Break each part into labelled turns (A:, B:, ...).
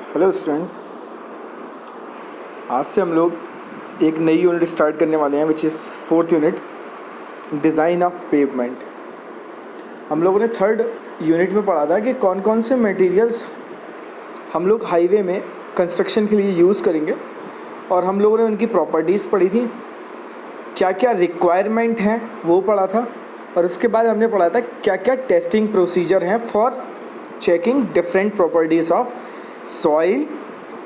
A: Hello students, आज से हम लोग एक नई यूनिट स्टार्ट करने वाले हैं which is fourth unit, design of pavement. हम लोगों ने थर्ड यूनिट में पढ़ा था कि कौन कौन से मटेरियल्स हम लोग हाईवे में कंस्ट्रक्शन के लिए यूज़ करेंगे, और हम लोगों ने उनकी प्रॉपर्टीज़ पढ़ी थी, क्या क्या रिक्वायरमेंट हैं वो पढ़ा था, और उसके बाद हमने पढ़ा था क्या क्या टेस्टिंग प्रोसीजर हैं for checking different properties of soil,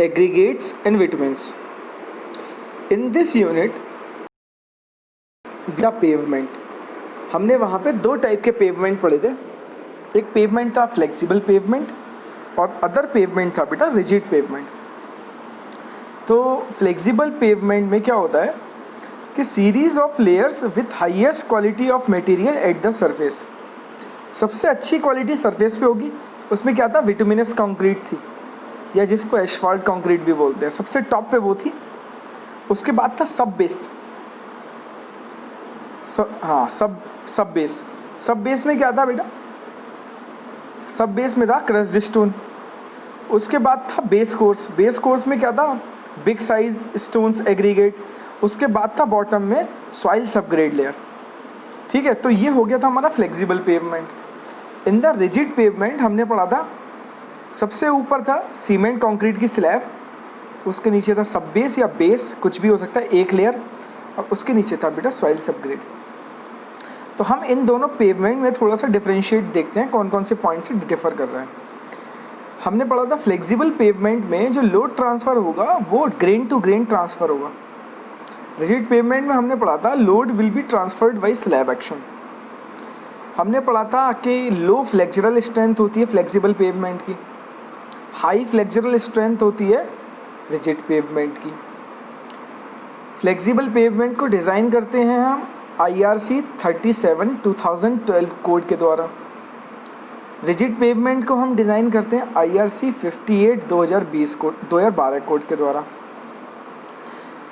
A: aggregates and vitamins. In this unit, the pavement, हमने वहाँ पे दो टाइप के पेवमेंट पढ़े थे। एक पेवमेंट था फ्लेक्सिबल पेवमेंट और अदर पेवमेंट था बेटा रिजिड पेवमेंट। तो फ्लेक्सिबल पेवमेंट में क्या होता है कि series of layers with highest quality of material at the surface. सबसे अच्छी क्वालिटी सरफेस पे होगी। उसमें क्या था, विटुमिनस कंक्रीट थी, या जिसको एस्फाल्ट कंक्रीट भी बोलते हैं, सबसे टॉप पे वो थी। उसके बाद था सब बेस। सब बेस में क्या था बेटा, सब बेस में था क्रस्ड स्टोन। उसके बाद था बेस कोर्स में क्या था, बिग साइज स्टोन्स एग्रीगेट। उसके बाद था बॉटम में सॉइल सबग्रेड लेयर। ठीक है, तो ये हो गया था हमारा flexible pavement. In the rigid pavement हमने पढ़ा था, सबसे ऊपर था सीमेंट कंक्रीट की स्लैब, उसके नीचे था सब बेस या बेस, कुछ भी हो सकता है, एक लेयर, और उसके नीचे था बेटा सॉइल सबग्रेड। तो हम इन दोनों पेवमेंट में थोड़ा सा डिफरेंशिएट देखते हैं, कौन कौन से पॉइंट से डिफर कर रहे हैं। हमने पढ़ा था फ्लेक्सिबल पेवमेंट में जो लोड ट्रांसफ़र होगा वो ग्रेन टू ग्रेन ट्रांसफ़र होगा। रिजिड पेवमेंट में हमने पढ़ा था load will be transferred by slab action. हमने पढ़ा था कि लो फ्लेक्चरल स्ट्रेंथ होती है फ्लेक्सिबल पेवमेंट की, हाई फ्लेक्चरल स्ट्रेंथ होती है रिजिड पेवमेंट की। फ्लेक्सिबल पेवमेंट को डिज़ाइन करते हैं हम IRC 37 2012 कोड के द्वारा। रिजिड पेवमेंट को हम डिज़ाइन करते हैं IRC 58 2012 कोड के द्वारा।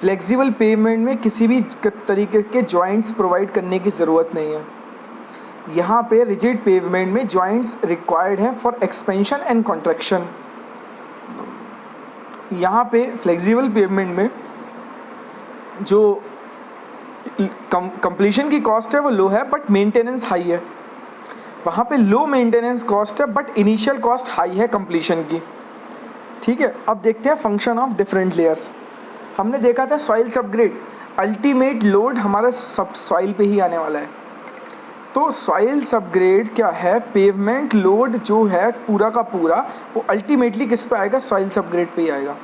A: फ्लेक्सिबल पेवमेंट में किसी भी तरीके के जॉइंट्स प्रोवाइड करने की ज़रूरत नहीं है। यहाँ पे रिजिड पेवमेंट में जॉइंट्स रिक्वायर्ड हैं फॉर एक्सपेंशन एंड कॉन्ट्रैक्शन। यहाँ पे फ्लेक्सिबल पेवमेंट में जो कंप्लीशन की कॉस्ट है वो लो है बट मेंटेनेंस हाई है। वहाँ पे लो मेंटेनेंस कॉस्ट है बट इनिशियल कॉस्ट हाई है कंप्लीशन की। ठीक है, अब देखते हैं फंक्शन ऑफ डिफरेंट लेयर्स। हमने देखा था सॉइल सबग्रेड, अल्टीमेट लोड हमारा सब सॉइल पे ही आने वाला है। तो सॉइल सबग्रेड क्या है, पेवमेंट लोड जो है पूरा का पूरा वो अल्टीमेटली किस पे आएगा, सॉइल सबग्रेड पे ही आएगा।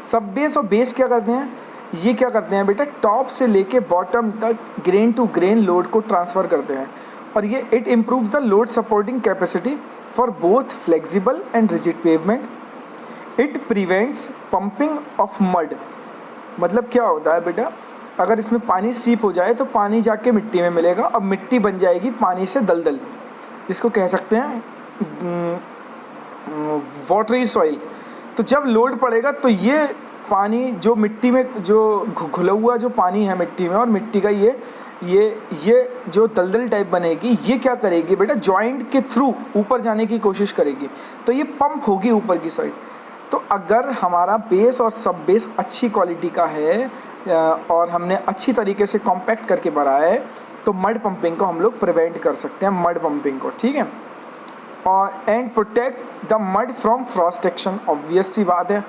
A: सब बेस और बेस क्या करते हैं, ये क्या करते हैं बेटा, टॉप से लेके बॉटम तक ग्रेन टू ग्रेन लोड को ट्रांसफ़र करते हैं, और ये it improve the load supporting capacity for both flexible and rigid pavement. It prevents pumping of mud. मतलब क्या होता है बेटा, अगर इसमें पानी सीप हो जाए तो पानी जाके मिट्टी में मिलेगा और मिट्टी बन जाएगी पानी से दलदल, जिसको कह सकते हैं वाटरी सॉइल। तो जब लोड पड़ेगा तो ये पानी जो मिट्टी में जो घुला हुआ जो पानी है मिट्टी में, और मिट्टी का ये जो दलदल टाइप बनेगी, ये क्या करेगी बेटा, जॉइंट के थ्रू ऊपर जाने की कोशिश करेगी, तो ये पंप होगी ऊपर की साइड। तो अगर हमारा बेस और सब बेस अच्छी क्वालिटी का है और हमने अच्छी तरीके से कॉम्पैक्ट करके भरा है, तो मड पंपिंग को हम लोग प्रिवेंट कर सकते हैं, मड पंपिंग को। ठीक है, और and protect the mud from frost action. Obvious सी बात है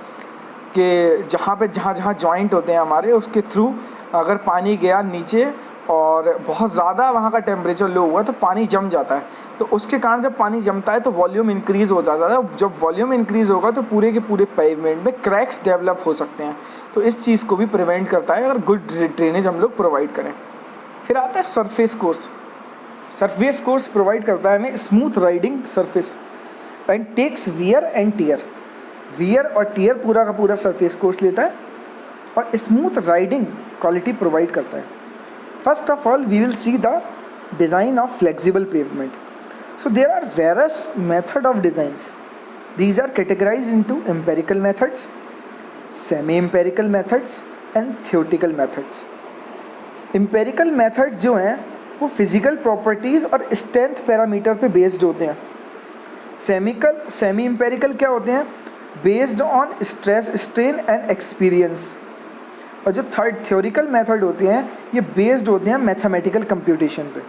A: कि जहाँ जॉइंट होते हैं हमारे, उसके थ्रू अगर पानी गया नीचे और बहुत ज़्यादा वहाँ का टेम्परेचर लो हुआ तो पानी जम जाता है। तो उसके कारण जब पानी जमता है तो वॉल्यूम इंक्रीज़ हो जाता है। जब वॉल्यूम इंक्रीज़ होगा तो पूरे के पूरे पेवमेंट में क्रैक्स डेवलप हो सकते हैं। तो इस चीज़ को भी प्रिवेंट करता है अगर गुड ड्रेनेज हम लोग प्रोवाइड करें। फिर आता है surface course. Surface course provide करता है हमें smooth riding surface and takes wear and tear. Wear और टियर पूरा का पूरा सरफेस कोर्स लेता है और स्मूथ राइडिंग क्वालिटी प्रोवाइड करता है। First of all, we will see the design of flexible pavement. So there are various method of designs. These are categorized into empirical methods, semi-empirical methods and theoretical methods. Empirical methods जो हैं वो physical properties और strength parameter पे based होते हैं। Semi empirical क्या होते हैं, based on stress strain and experience. और जो थर्ड थ्योरिकल मेथड होते हैं ये बेस्ड होते हैं मैथमेटिकल कंप्यूटेशन पे।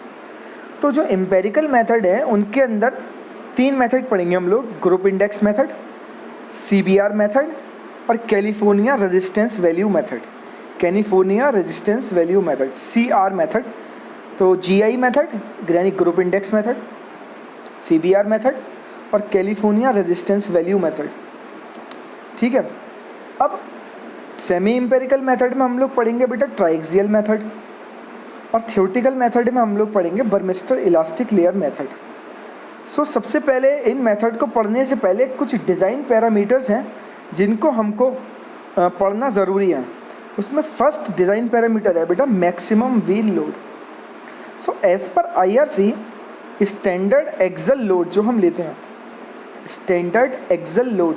A: तो जो एम्पेरिकल मेथड है उनके अंदर 3 मेथड पढ़ेंगे हम लोग, group index method, CBR method और California resistance value method. California resistance value method CR method. तो GI मेथड यानी group index method, CBR method और कैलिफोर्निया रेजिस्टेंस वैल्यू मेथड। ठीक है, अब सेमी एम्पेरिकल मेथड में हम लोग पढ़ेंगे बेटा ट्राइक्सियल मेथड और थ्योरेटिकल मेथड में हम लोग पढ़ेंगे बर्मिस्टर इलास्टिक लेयर मेथड। सो सबसे पहले इन मेथड को पढ़ने से पहले कुछ डिज़ाइन पैरामीटर्स हैं जिनको हमको पढ़ना ज़रूरी है। उसमें फर्स्ट डिज़ाइन पैरामीटर है बेटा maximum wheel load. So as per IRC standard axle load जो हम लेते हैं, स्टैंडर्ड एक्सल लोड,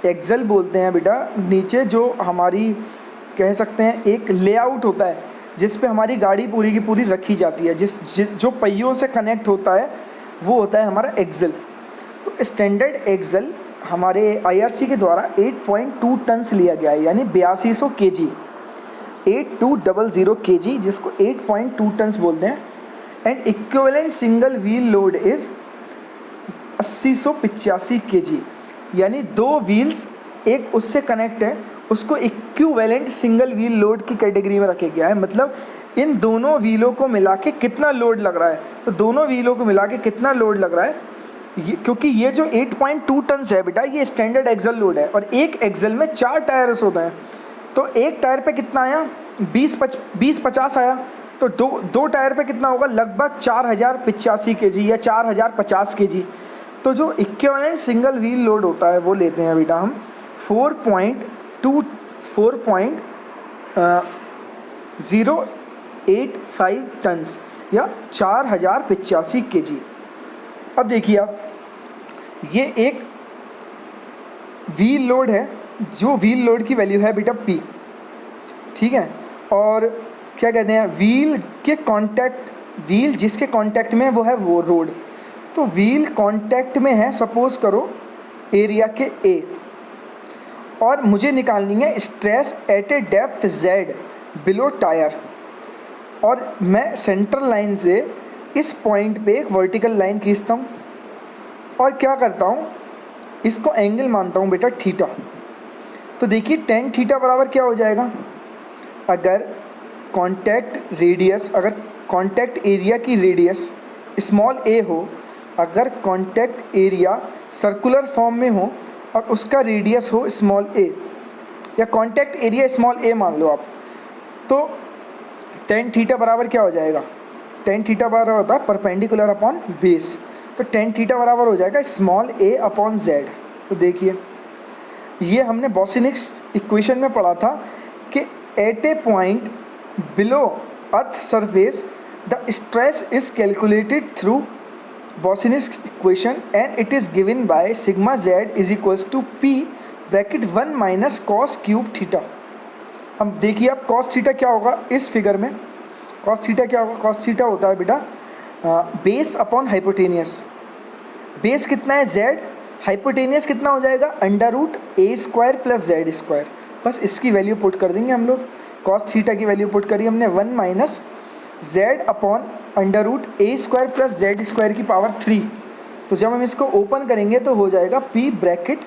A: एक्सल बोलते हैं बेटा नीचे जो हमारी कह सकते हैं एक लेआउट होता है जिस पे हमारी गाड़ी पूरी की पूरी रखी जाती है, जो पहियों से कनेक्ट होता है वो होता है हमारा एक्सल। तो स्टैंडर्ड एक्सल हमारे IRC के द्वारा 8.2 टन्स लिया गया है, यानी 8200 kg, 8200 kg जिसको 8.2 टन्स बोलते हैं। And equivalent single wheel load is 8085 kg, यानी 2 व्हील्स एक उससे कनेक्ट है, उसको इक्विवेलेंट सिंगल व्हील लोड की कैटेगरी में रखा गया है। मतलब इन दोनों व्हीलों को मिला के कितना लोड लग रहा है, तो दोनों व्हीलों को मिला के कितना लोड लग रहा है ये, क्योंकि ये जो 8.2 टन्स है बेटा ये स्टैंडर्ड एक्सल लोड है और एक एक्सल में 4 टायर्स होते हैं। तो एक टायर पे कितना आया 20-50 आया, तो दो टायर पे कितना होगा लगभग 4085 kg या 4050 kg। तो जो इक्विवेलेंट सिंगल व्हील लोड होता है वो लेते हैं बेटा हम 4.085 टन्स या 4085 kg। अब देखिए आप, ये एक व्हील लोड है, जो व्हील लोड की वैल्यू है बेटा P, ठीक है। और क्या कहते हैं व्हील के कांटेक्ट, व्हील जिसके कांटेक्ट में वो है वो रोड। तो व्हील कांटेक्ट में है सपोज करो एरिया के A, और मुझे निकालनी है स्ट्रेस एट ए डेप्थ Z बिलो टायर। और मैं सेंट्रल लाइन से इस पॉइंट पे एक वर्टिकल लाइन खींचता हूँ और क्या करता हूँ इसको एंगल मानता हूँ बेटा थीटा। तो देखिए tan थीटा बराबर क्या हो जाएगा, अगर कॉन्टैक्ट रेडियस, अगर कॉन्टैक्ट एरिया की रेडियस स्मॉल a हो, अगर कॉन्टैक्ट एरिया सर्कुलर फॉर्म में हो और उसका रेडियस हो स्मॉल a, या कॉन्टैक्ट एरिया स्मॉल a मान लो आप, तो tan थीटा बराबर क्या हो जाएगा, tan थीटा बराबर होता है परपेंडिकुलर अपॉन बेस। तो tan थीटा बराबर हो जाएगा स्मॉल a अपॉन z। तो देखिए ये हमने बॉसिनिक्स इक्वेशन में पढ़ा था कि at a point below earth surface the stress is calculated through Boussinesq's equation and it is given by sigma z is equals to p bracket 1 minus cos cube theta. अब देखिए आप कॉस थीटा क्या होगा इस figure में, cos theta क्या होगा, cos theta होता है बेटा बेस अपॉन हाइपोटेनियस। बेस कितना है z, हाइपोटेनियस कितना हो जाएगा √a² प्लस z²। बस इसकी वैल्यू पुट कर देंगे हम लोग, कॉस थीटा की वैल्यू पुट करी हमने 1 minus z upon √a² plus z² की पावर 3। तो जब हम इसको ओपन करेंगे तो हो जाएगा p bracket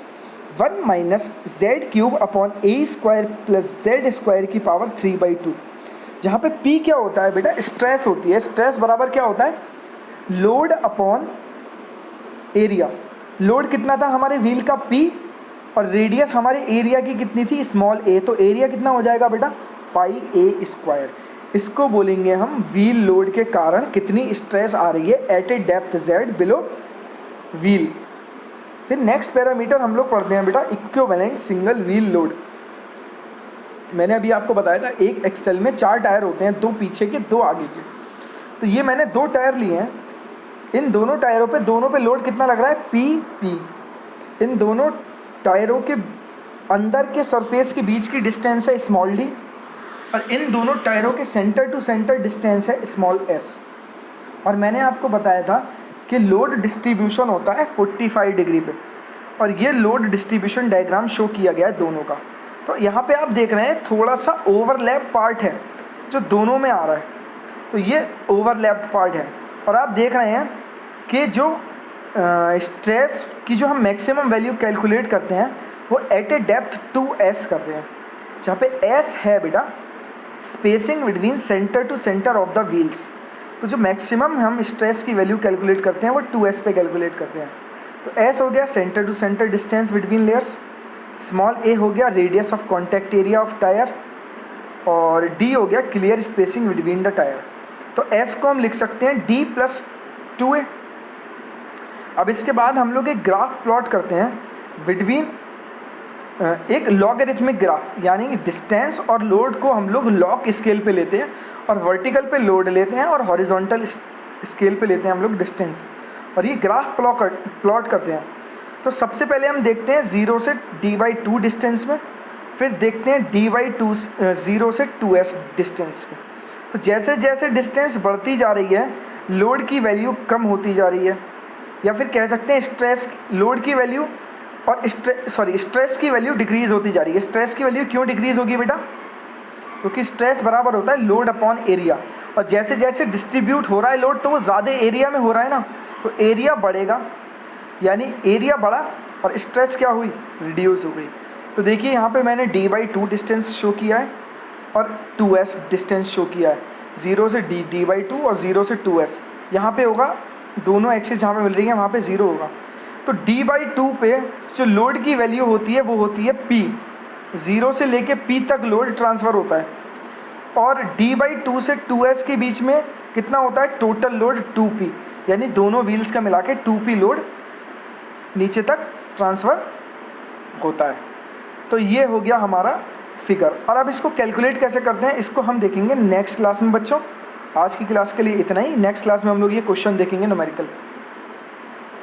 A: 1 minus z³ upon a² plus z² की पावर 3/2। जहाँ पे p क्या होता है बेटा स्ट्रेस होती है, स्ट्रेस बराबर क्या होता है लोड अपॉन एरिया। लोड कितना था हमारे व्हील का p और रेडियस हमारे एरिया की कितनी थी स्मॉल a, तो एरिया कितना हो जाएगा बेटा πa²। इसको बोलेंगे हम व्हील लोड के कारण कितनी स्ट्रेस आ रही है एट ए डेप्थ z बिलो व्हील। फिर नेक्स्ट पैरामीटर हम लोग पढ़ते हैं बेटा इक्विवेलेंट सिंगल व्हील लोड। मैंने अभी आपको बताया था एक एक्सेल में 4 टायर होते हैं, 2 पीछे के 2 आगे के। तो ये मैंने 2 टायर लिए हैं, इन दोनों टायरों पे दोनों पे लोड कितना लग रहा है p। इन दोनों टायरों के अंदर के सरफेस के बीच की डिस्टेंस है स्मॉल d और इन दोनों टायरों के सेंटर टू सेंटर डिस्टेंस है स्मॉल s। और मैंने आपको बताया था कि लोड डिस्ट्रीब्यूशन होता है 45 डिग्री पे, और ये लोड डिस्ट्रीब्यूशन डायग्राम शो किया गया है दोनों का। तो यहाँ पे आप देख रहे हैं थोड़ा सा ओवरलैप पार्ट है जो दोनों में आ रहा है, तो ये ओवरलैप्ड पार्ट है। और आप देख रहे हैं कि जो स्ट्रेस की जो हम मैक्सिमम वैल्यू कैलकुलेट करते हैं वो एट ए डेप्थ 2s करते हैं, जहाँ पे s है बेटा spacing between centre to centre of the wheels. तो जो मैक्सिमम हम स्ट्रेस की वैल्यू कैलकुलेट करते हैं वो 2s पे कैलकुलेट करते हैं। तो s हो गया centre to centre distance between layers, small a हो गया radius of contact area of tyre, और d हो गया clear spacing between the tyre. तो s को हम लिख सकते हैं d + 2a। अब इसके बाद हम लोग एक ग्राफ प्लॉट करते हैं बिटवीन एक लॉगरिथमिक ग्राफ, यानी डिस्टेंस और लोड को हम लोग लॉग स्केल पे लेते हैं और वर्टिकल पे लोड लेते हैं और हॉरिजॉन्टल स्केल पे लेते हैं हम लोग डिस्टेंस, और ये ग्राफ प्लॉट करते हैं। तो सबसे पहले हम देखते हैं 0 से d/2 डिस्टेंस में, फिर देखते हैं d/2 0 से 2s डिस्टेंस में। तो जैसे जैसे डिस्टेंस बढ़ती जा रही है लोड की वैल्यू कम होती जा रही है, या फिर कह सकते हैं स्ट्रेस लोड की वैल्यू और स्ट्रेस की वैल्यू डिक्रीज़ होती जा रही है। स्ट्रेस की वैल्यू क्यों डिक्रीज़ होगी बेटा? क्योंकि स्ट्रेस बराबर होता है लोड अपॉन एरिया, और जैसे जैसे डिस्ट्रीब्यूट हो रहा है लोड तो वो ज़्यादा एरिया में हो रहा है ना, तो एरिया बढ़ेगा, यानी एरिया बढ़ा और स्ट्रेस क्या हुई, रिड्यूस हो गई। तो देखिए यहाँ पे मैंने d/2 डिस्टेंस शो किया है और 2s डिस्टेंस शो किया है। 0 से d/2 और 0 से 2s, यहाँ पे होगा दोनों एक्सिस जहाँ पे मिल रही है वहाँ पे 0 होगा। तो d/2 पे जो लोड की वैल्यू होती है वो होती है p, 0 से लेके p तक लोड ट्रांसफ़र होता है, और d/2 से 2s के बीच में कितना होता है टोटल लोड 2p, यानी दोनों व्हील्स का मिला के 2p लोड नीचे तक ट्रांसफ़र होता है। तो ये हो गया हमारा फिगर। और अब इसको कैलकुलेट कैसे करते हैं इसको हम देखेंगे नेक्स्ट क्लास में बच्चों। आज की क्लास के लिए इतना ही, नेक्स्ट क्लास में हम लोग ये क्वेश्चन देखेंगे न्यूमेरिकल।